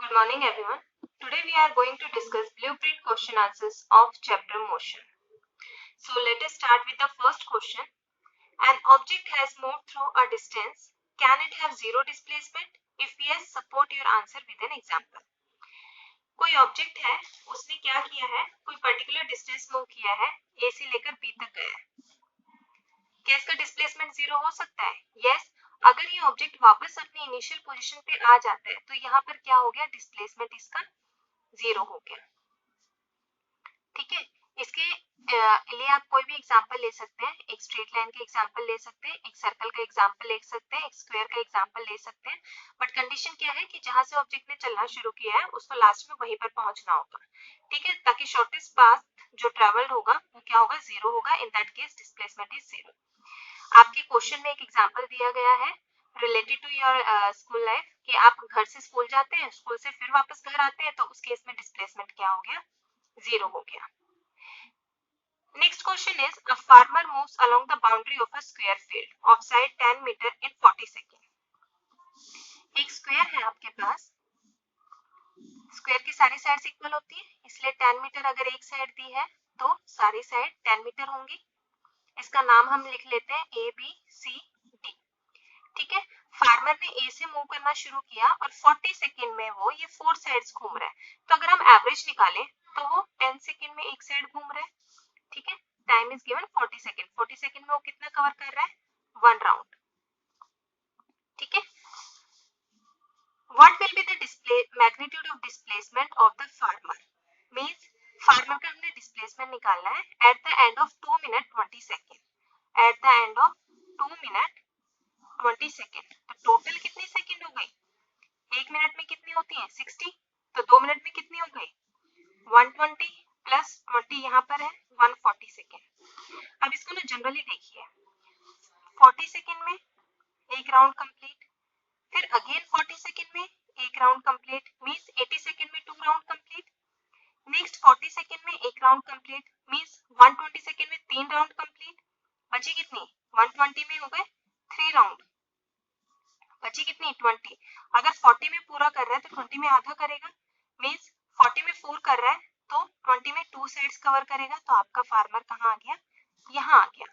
Good morning everyone. Today we are going to discuss blueprint question answers of chapter motion. So let us start with the first question. An object has moved through a distance. Can it have zero displacement? If yes, support your answer with an example. कोई object है, उसने क्या किया है, कोई particular distance move किया है, ए से लेकर बी तक गया है. क्या इसका डिस्प्लेसमेंट जीरो हो सकता है? यस. अगर ये ऑब्जेक्ट वापस अपनी इनिशियल पोजीशन पे आ जाता है तो यहाँ पर क्या हो गया, डिस्प्लेसमेंट इसका जीरो हो गया. ठीक है, इसके लिए आप कोई भी एग्जांपल ले सकते हैं. एक स्ट्रेट लाइन का एग्जांपल ले सकते हैं, एक सर्कल का एग्जांपल ले सकते हैं, एक स्क्वायर का एग्जांपल ले सकते हैं. बट कंडीशन क्या है कि जहां से ऑब्जेक्ट ने चलना शुरू किया है उसको लास्ट में वहीं पर पहुंचना होगा. ठीक है, ताकि शॉर्टेस्ट पाथ जो ट्रेवल्ड होगा वो क्या होगा, जीरो होगा. In that case displacement is zero. आपके क्वेश्चन में एक एग्जांपल दिया गया है related to your school life कि आप घर से स्कूल जाते हैं, स्कूल से फिर वापस घर आते हैं, तो उस केस में डिस्प्लेसमेंट क्या हो गया, जीरो हो गया. Next question is, a farmer moves along the boundary of a square field of side 10 meter in 40 seconds. एक स्क्वायर है आपके पास, स्क्वायर की सारी साइड्स इक्वल होती है, इसलिए 10 मीटर अगर एक साइड दी है तो सारी साइड 10 मीटर होंगी. इसका नाम हम लिख लेते हैं ए बी सी डी. ठीक है, फार्मर ने ए से मूव करना शुरू किया और 40 सेकंड में वो ये 4 साइड्स घूम रहा है. तो अगर हम एवरेज निकालें तो वो 10 सेकंड में एक साइड घूम रहा है. ठीक है, time is given 40 second. 40 second में वो कितना कवर कर रहा है, 1 राउंड. ठीक है, what will be the magnitude of displacement of the farmer. Means farmer का हमने डिस्प्लेसमेंट निकालना है at the end of 2 minute 20 second. At the end of 2 minute 20 second. तो टोटल कितनी सेकंड हो गई, एक मिनट में कितनी होती है 60. तो 2 मिनट में कितनी हो गई 120 प्लस 20 यहाँ पर है 140 सेकंड. अब इसको ना जनरली देखिए, 40 सेकंड में एक राउंड कंप्लीट, फिर अगेन 40 सेकंड में एक राउंड कंप्लीट, मींस 80 सेकंड में 2 राउंड कंप्लीट. नेक्स्ट 40 सेकंड में एक राउंड कंप्लीट, मींस 120 सेकंड में 3 राउंड कंप्लीट. बची कितनी, 120 में हो गए 3 राउंड, बची कितनी 20. अगर 40 में पूरा कर रहा है तो 20 में आधा करेगा, मींस 40 में 4 कर रहा है तो 20 में 2 साइड्स कवर करेगा. तो आपका फार्मर कहाँ आ गया, यहाँ आ गया.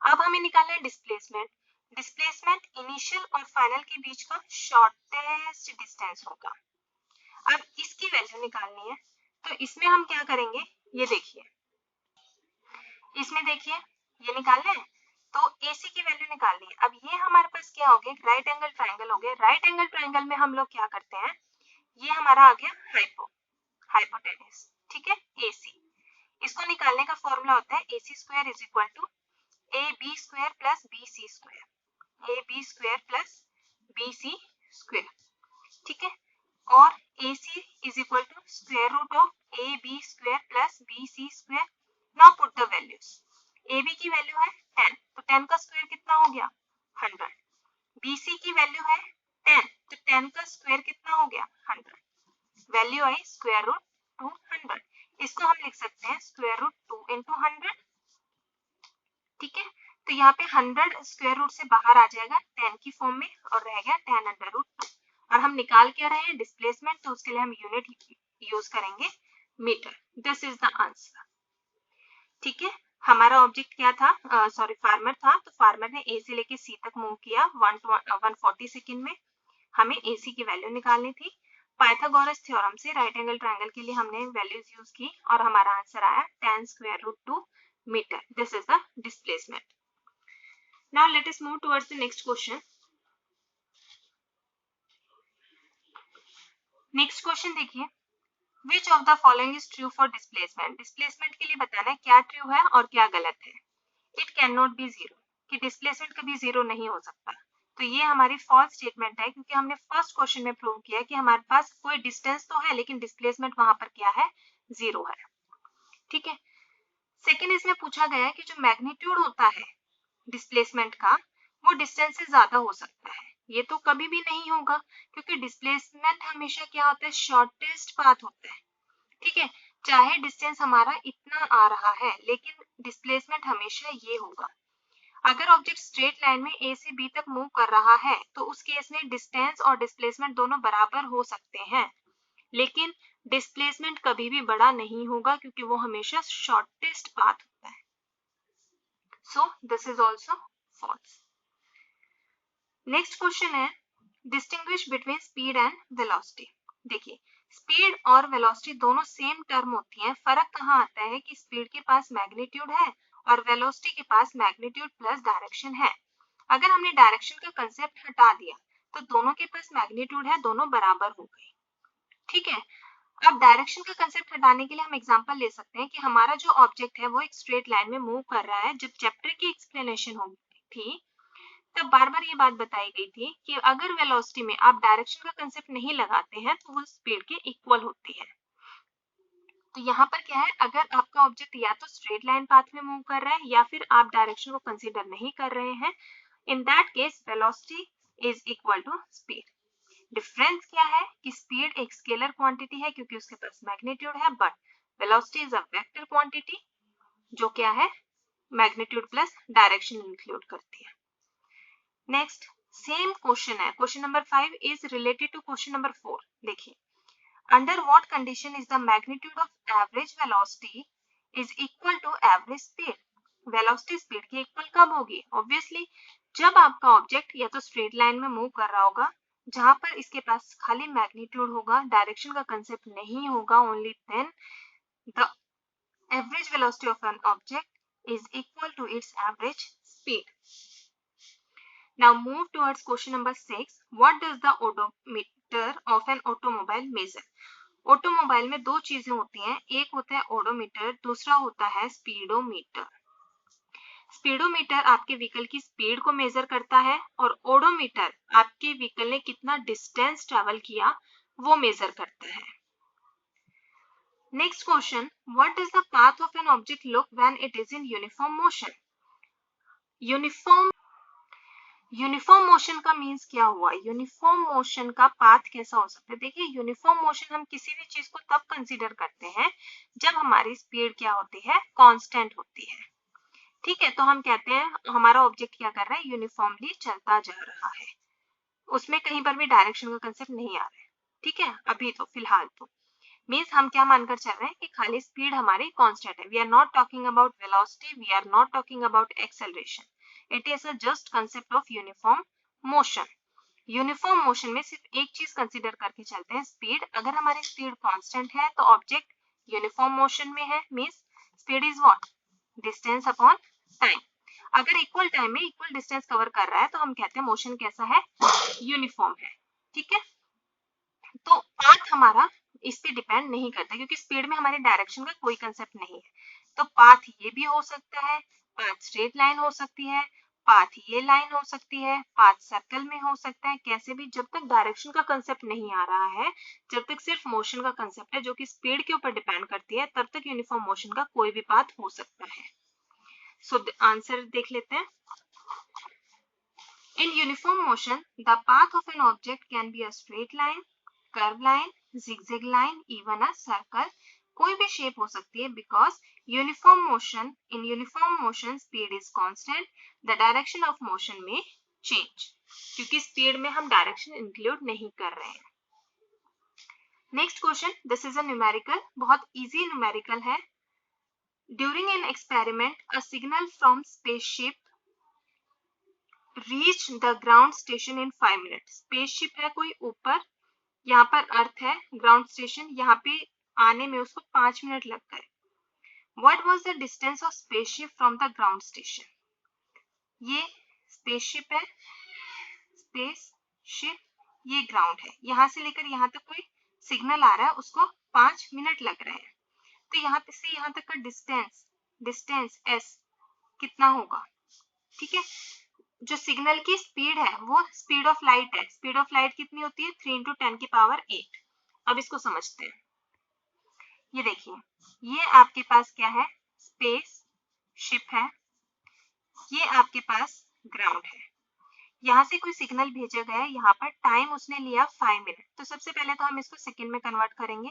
अब हमें निकालना है डिस्प्लेसमेंट. डिस्प्लेसमेंट इनिशियल और फाइनल के बीच का शॉर्टेस्ट डिस्टेंस होगा. अब इसकी वैल्यू निकालनी है, तो इसमें हम क्या करेंगे, ये देखिए, इसमें देखिए ये निकालना है तो AC की वैल्यू निकालनी है. अब ये हमारे पास क्या हो गया, राइट एंगल ट्राइंगल हो गया. राइट एंगल ट्राइंगल में हम लोग क्या करते हैं, ये हमारा आ गया हाइपोटेन्यूज. ठीक है, AC. इसको निकालने का फॉर्मूला होता है AC square is equal to AB square plus BC square. AB square plus BC square. ठीक है, और AC is equal to square root of AB square plus BC square. Now put the values. AB की value है 10, तो 10 का square कितना हो गया 100. BC की वैल्यू है 10, तो 10 का स्क्वायर कितना हो गया 100. वैल्यू आई स्क्वायर रूट 200. इसको हम लिख सकते हैं स्क्वायर रूट 2 इंटू 100. ठीक है, तो यहाँ पे 100 स्क्वायर रूट से बाहर आ जाएगा 10 की फॉर्म में और रह गया 10 अंडर रूट 2. और हम निकाल क्या रहे हैं डिस्प्लेसमेंट, तो उसके लिए हम यूनिट यूज करेंगे metre. This is the answer. ठीक है, हमारा ऑब्जेक्ट क्या था, फार्मर था. तो फार्मर ने ए से लेके सी तक मूव किया 140 सेकंड में. हमें AC की वैल्यू निकालनी थी. पाइथागोरस थ्योरम से राइट एंगल ट्रायंगल के लिए हमने वैल्यूज यूज की और हमारा आंसर आया 10 square root 2 metre. This is the displacement. Now let us move towards the next question. Next question देखिए, which of the following is true for displacement. Displacement के लिए बताना है क्या ट्रू है और क्या गलत है. It can not be zero, कि डिस्प्लेसमेंट कभी जीरो नहीं हो सकता. तो ये हमारी फॉल्स स्टेटमेंट है, क्योंकि हमने फर्स्ट क्वेश्चन में प्रूव किया कि हमारे पास कोई डिस्टेंस तो है लेकिन डिस्प्लेसमेंट वहां पर क्या है, जीरो है. ठीक है, सेकंड इसमें पूछा गया है कि जो मैग्नीट्यूड होता है डिस्प्लेसमेंट का वो डिस्टेंस से ज्यादा हो सकता है. ये तो कभी भी नहीं होगा, क्योंकि डिस्प्लेसमेंट हमेशा क्या होता है, शॉर्टेस्ट पाथ होता है. ठीक है, चाहे डिस्टेंस हमारा इतना आ रहा है लेकिन डिस्प्लेसमेंट हमेशा ये होगा. अगर ऑब्जेक्ट स्ट्रेट लाइन में A से B तक मूव कर रहा है तो उस केस में डिस्टेंस और डिस्प्लेसमेंट दोनों बराबर हो सकते हैं. लेकिन डिस्प्लेसमेंट कभी भी बड़ा नहीं होगा क्योंकि वो हमेशा शॉर्टेस्ट पाथ होता है। So this is also false. Next question है distinguish between speed and velocity. देखिए स्पीड और वेलोसिटी दोनों सेम टर्म होती हैं, फर्क कहाँ आता है कि स्पीड के पास मैग्नीट्यूड है और वेलोसिटी के पास मैग्नीट्यूड प्लस डायरेक्शन है। अगर हमने डायरेक्शन का कंसेप्ट हटा दिया तो दोनों के पास मैग्नीट्यूड है, दोनों बराबर हो गए। ठीक है, अब डायरेक्शन का कंसेप्ट हटाने के लिए हम एग्जांपल ले सकते हैं कि हमारा जो ऑब्जेक्ट है वो एक स्ट्रेट लाइन में मूव कर रहा है। जब चैप्टर की एक्सप्लेनेशन हो थी तब बार बार ये बात बताई गई थी कि अगर वेलोसिटी में आप डायरेक्शन का कंसेप्ट नहीं लगाते हैं तो वो स्पीड के इक्वल होती है। तो यहाँ पर क्या है, अगर आपका ऑब्जेक्ट या तो स्ट्रेट लाइन पाथ में मूव कर रहा है या फिर आप डायरेक्शन को कंसीडर नहीं कर रहे हैं, in that case velocity is equal to speed. Difference क्या है कि स्पीड एक स्केलर क्वांटिटी है क्योंकि उसके पास मैग्नीट्यूड है, but velocity is a vector quantity जो क्या है मैग्नीट्यूड प्लस डायरेक्शन इंक्लूड करती है। नेक्स्ट सेम क्वेश्चन है, question number 5 is related to question number 4। देखिए under what condition is the magnitude of average velocity is equal to average speed. Velocity speed के equal कब होगी? Obviously जब आपका object या तो स्ट्रेट लाइन में मूव कर रहा होगा जहां पर इसके पास खाली मैग्नीट्यूड होगा, डायरेक्शन का कंसेप्ट नहीं होगा, only then the average velocity of an object is equal to its average speed. Now move towards question number 6. What does the odometer of an automobile measure? Automobile में दो चीजें होती हैं, एक होता है ओडोमीटर, दूसरा होता है स्पीडोमीटर। स्पीडोमीटर आपके व्हीकल की स्पीड को मेजर करता है और ओडोमीटर आपके व्हीकल ने कितना डिस्टेंस ट्रेवल किया वो मेजर करता है। Next question, what does the path of an object look when it is in uniform motion? Uniform motion का मीन्स क्या हुआ? यूनिफॉर्म मोशन का पाथ कैसा हो सकता है? देखिए यूनिफॉर्म मोशन हम किसी भी चीज को तब कंसीडर करते हैं जब हमारी स्पीड क्या होती है, कांस्टेंट होती है। ठीक है, तो हम कहते हैं हमारा ऑब्जेक्ट क्या कर रहा है, यूनिफॉर्मली चलता जा रहा है, उसमें कहीं पर भी डायरेक्शन का कंसेप्ट नहीं आ रहा है। ठीक है, अभी तो फिलहाल तो मीन्स हम क्या मानकर चल रहे हैं कि खाली स्पीड हमारी कांस्टेंट है। We are not talking about velocity, we are not talking about acceleration, it is a just concept of uniform motion. Uniform motion में सिर्फ एक चीज कंसीडर करके चलते हैं, स्पीड। अगर हमारी स्पीड कांस्टेंट है तो ऑब्जेक्ट यूनिफॉर्म मोशन में है, means speed is what, distance upon time. अगर इक्वल टाइम में इक्वल डिस्टेंस कवर कर रहा है तो हम कहते हैं मोशन कैसा है, यूनिफॉर्म है। ठीक है, तो पाथ हमारा इस पे डिपेंड नहीं करता क्योंकि स्पीड में हमारे डायरेक्शन का कोई कंसेप्ट नहीं है। तो पाथ ये भी हो सकता है, पाथ स्ट्रेट लाइन हो सकती है, पाथ ये लाइन हो सकती है, पाथ सर्कल में हो सकता है, कैसे भी, जब तक डायरेक्शन का कंसेप्ट नहीं आ रहा है, जब तक सिर्फ मोशन का कंसेप्ट है जो कि स्पीड के ऊपर डिपेंड करती है, तब तक यूनिफॉर्म मोशन का कोई भी पाथ हो सकता है। सो आंसर देख लेते हैं। In uniform motion, the path of an object can be a straight line, curved line, zigzag line, even a circle. कोई भी शेप हो सकती है because uniform motion, in uniform motion speed is constant, the direction of motion may change, क्योंकि speed में हम direction include नहीं कर रहे हैं। Next question, this is a numerical, बहुत easy numerical है। During an experiment, a signal from spaceship reached the ground station in 5 minutes. Spaceship है कोई ऊपर, यहाँ पर अर्थ है, ग्राउंड स्टेशन, यहाँ पे आने में उसको 5 मिनट लग गए। What was the distance of spaceship from the ground station? ये स्पेसशिप है, स्पेसशिप, ये ग्राउंड है, यहाँ से लेकर यहाँ तक कोई सिग्नल आ रहा है, उसको 5 मिनट लग रहे हैं। तो यहाँ से यहाँ तक का डिस्टेंस s कितना होगा? ठीक है, जो सिग्नल की स्पीड है वो स्पीड ऑफ लाइट है। स्पीड ऑफ लाइट कितनी होती है? 3 × 10⁸। अब इसको समझते हैं। ये देखिए, ये आपके पास क्या है, स्पेस शिप है, ये आपके पास ग्राउंड है, यहाँ से कोई सिग्नल भेजा गया है, यहाँ पर टाइम उसने लिया 5 मिनट। तो सबसे पहले तो हम इसको सेकेंड में कन्वर्ट करेंगे,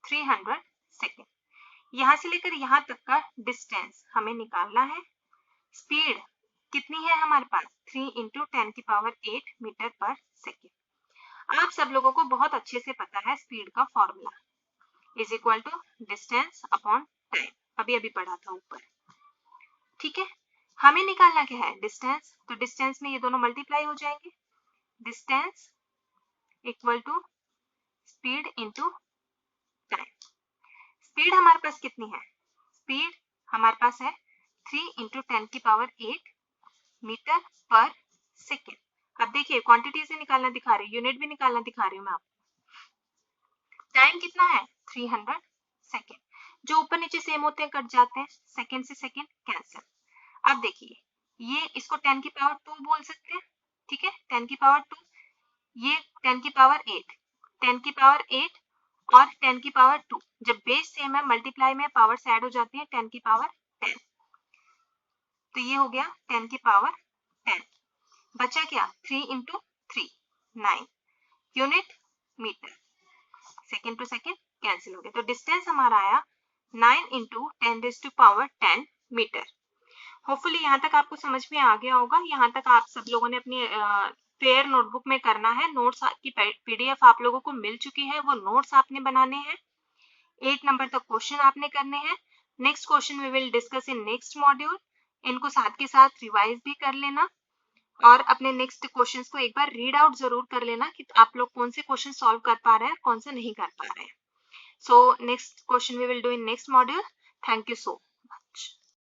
300 सेकेंड। यहाँ से लेकर यहाँ तक का डिस्टेंस हमें निकालना है। स्पीड कितनी है हमारे पास? 3 × 10⁸ मीटर पर सेकेंड। आप सब लोगों को बहुत अच्छे से पता है स्पीड का formula is equal to distance upon time, अभी अभी पढ़ा था ऊपर। ठीक है, हमें निकालना क्या है, डिस्टेंस, तो डिस्टेंस में ये दोनों मल्टीप्लाई हो जाएंगे, distance equal to speed into time. Speed हमारे पास कितनी है, स्पीड हमारे पास है 3 इंटू 10 की पावर 8 मीटर पर सेकेंड। अब देखिए क्वांटिटी से निकालना दिखा रही हूँ, यूनिट भी निकालना दिखा रही हूँ मैं आपको। टाइम कितना है 300 सेकेंड, जो ऊपर नीचे सेम होते हैं कट जाते हैं, सेकेंड से सेकेंड कैंसिल। अब देखिए ये इसको 10 की पावर 2 बोल सकते हैं, ठीक है 10 की पावर 2, ये 10 की पावर 8, 10 की पावर 8 और 10 की पावर 2, जब बेस सेम है मल्टीप्लाई में पावर्स ऐड हो जाती है 10 की पावर 10, तो ये हो गया 10 की पावर 10, बचा क्या 3 into 3 9 unit metre, second to second cancel हो गया, तो डिस्टेंस हमारा आया 9 इंटू 10⁻10 मीटर। होपफुली यहाँ तक आपको समझ में आ गया होगा, यहाँ तक आप सब लोगों ने अपनी पेयर नोटबुक में करना है, नोट्स की पीडीएफ आप लोगों को मिल चुकी है, वो नोट्स आपने बनाने हैं, 8 नंबर तक क्वेश्चन आपने करने हैं। Next question we will discuss in next module, इनको साथ के साथ रिवाइज भी कर लेना और अपने नेक्स्ट क्वेश्चंस को एक बार रीड आउट जरूर कर लेना कि आप लोग कौन से क्वेश्चन सॉल्व कर पा रहे हैं, कौन से नहीं कर पा रहे हैं। So next question we will do in next module. Thank you so